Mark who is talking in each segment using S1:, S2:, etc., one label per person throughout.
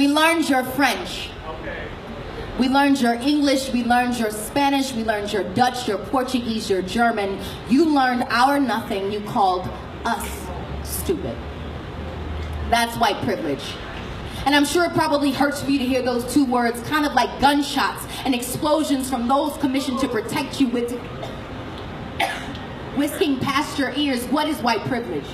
S1: We learned your French.
S2: Okay.
S1: We learned your English, we learned your Spanish, we learned your Dutch, your Portuguese, your German. You learned our nothing, you called us stupid. That's white privilege. And I'm sure it probably hurts for you to hear those two words, kind of like gunshots and explosions from those commissioned to protect you, with whisking past your ears. What is white privilege?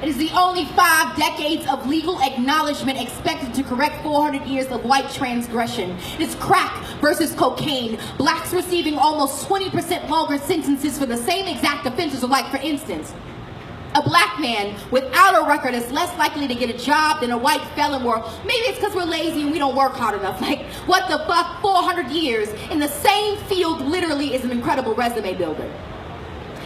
S1: It is the only 5 decades of legal acknowledgement expected to correct 400 years of white transgression. It is crack versus cocaine. Blacks receiving almost 20% longer sentences for the same exact offenses. Like, for instance, a black man without a record is less likely to get a job than a white felon. Or maybe it's because we're lazy and we don't work hard enough. Like, what the fuck? 400 years in the same field literally is an incredible resume builder.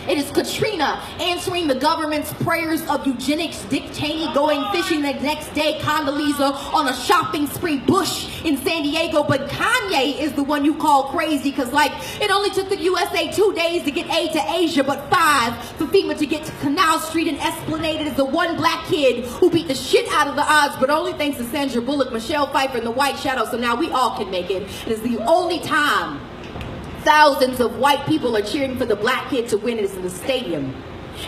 S1: It is Katrina answering the government's prayers of eugenics, Dick Cheney going fishing the next day, Condoleezza on a shopping spree, Bush in San Diego. But Kanye is the one you call crazy because, like, it only took the USA 2 days to get aid to Asia, but 5 for FEMA to get to Canal Street and Esplanade. It is the one black kid who beat the shit out of the odds, but only thanks to Sandra Bullock, Michelle Pfeiffer, and the White Shadow. So now we all can make it. It is the only time thousands of white people are cheering for the black kid to win. It is in the stadium.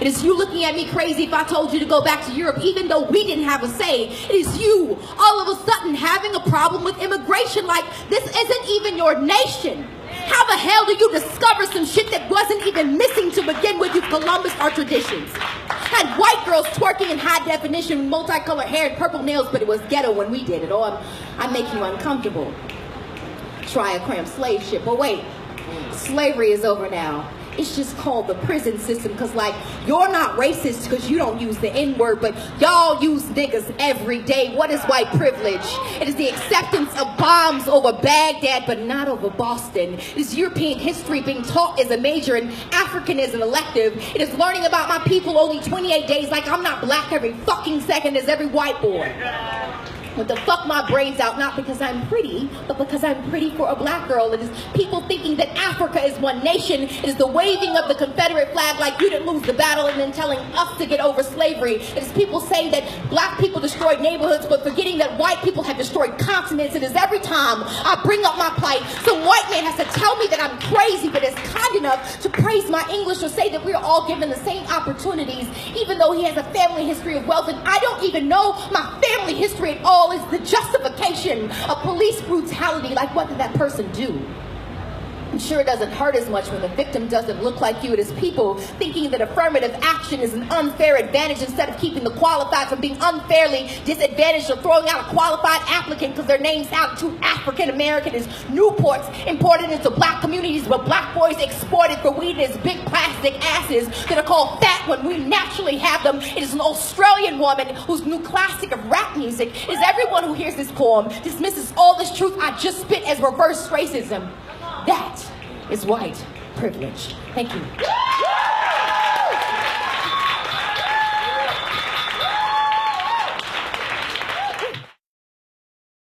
S1: It is you looking at me crazy if I told you to go back to Europe, even though we didn't have a say. It is you all of a sudden having a problem with immigration, like this isn't even your nation. How the hell do you discover some shit that wasn't even missing to begin with? You Columbus our traditions. Had white girls twerking in high definition, multicolored hair and purple nails, but it was ghetto when we did it. Oh, I'm making you uncomfortable. Try a cramped slave ship. But wait. Slavery is over now. It's just called the prison system because, like, you're not racist because you don't use the N-word, but y'all use niggas every day. What is white privilege? It is the acceptance of bombs over Baghdad but not over Boston. It is European history being taught as a major and African as an elective. It is learning about my people only 28 days like I'm not black every fucking second as every white boy. With the fuck my braids out, not because I'm pretty, but because I'm pretty for a black girl. It is people thinking that Africa is one nation. It is the waving of the Confederate flag like you didn't lose the battle and then telling us to get over slavery. It is people saying that black people destroyed neighborhoods but forgetting that white people have destroyed continents. It is every time I bring up my plight, some white man has to tell me that I'm crazy but is kind enough to praise my English or say that we're all given the same opportunities, even though he has a family history of wealth and I don't even know my family history at all. Is the justification of police brutality. Like, what did that person do? I'm sure it doesn't hurt as much when the victim doesn't look like you. It is people thinking that affirmative action is an unfair advantage instead of keeping the qualified from being unfairly disadvantaged or throwing out a qualified applicant because their name sounds too African American. Is Newports imported into black communities but black boys exported for weed as big plastic asses that are called fat when we naturally have them. It is an Australian woman whose new classic of rap music is everyone who hears this poem dismisses all this truth I just spit as reverse racism. That is white privilege. Thank you.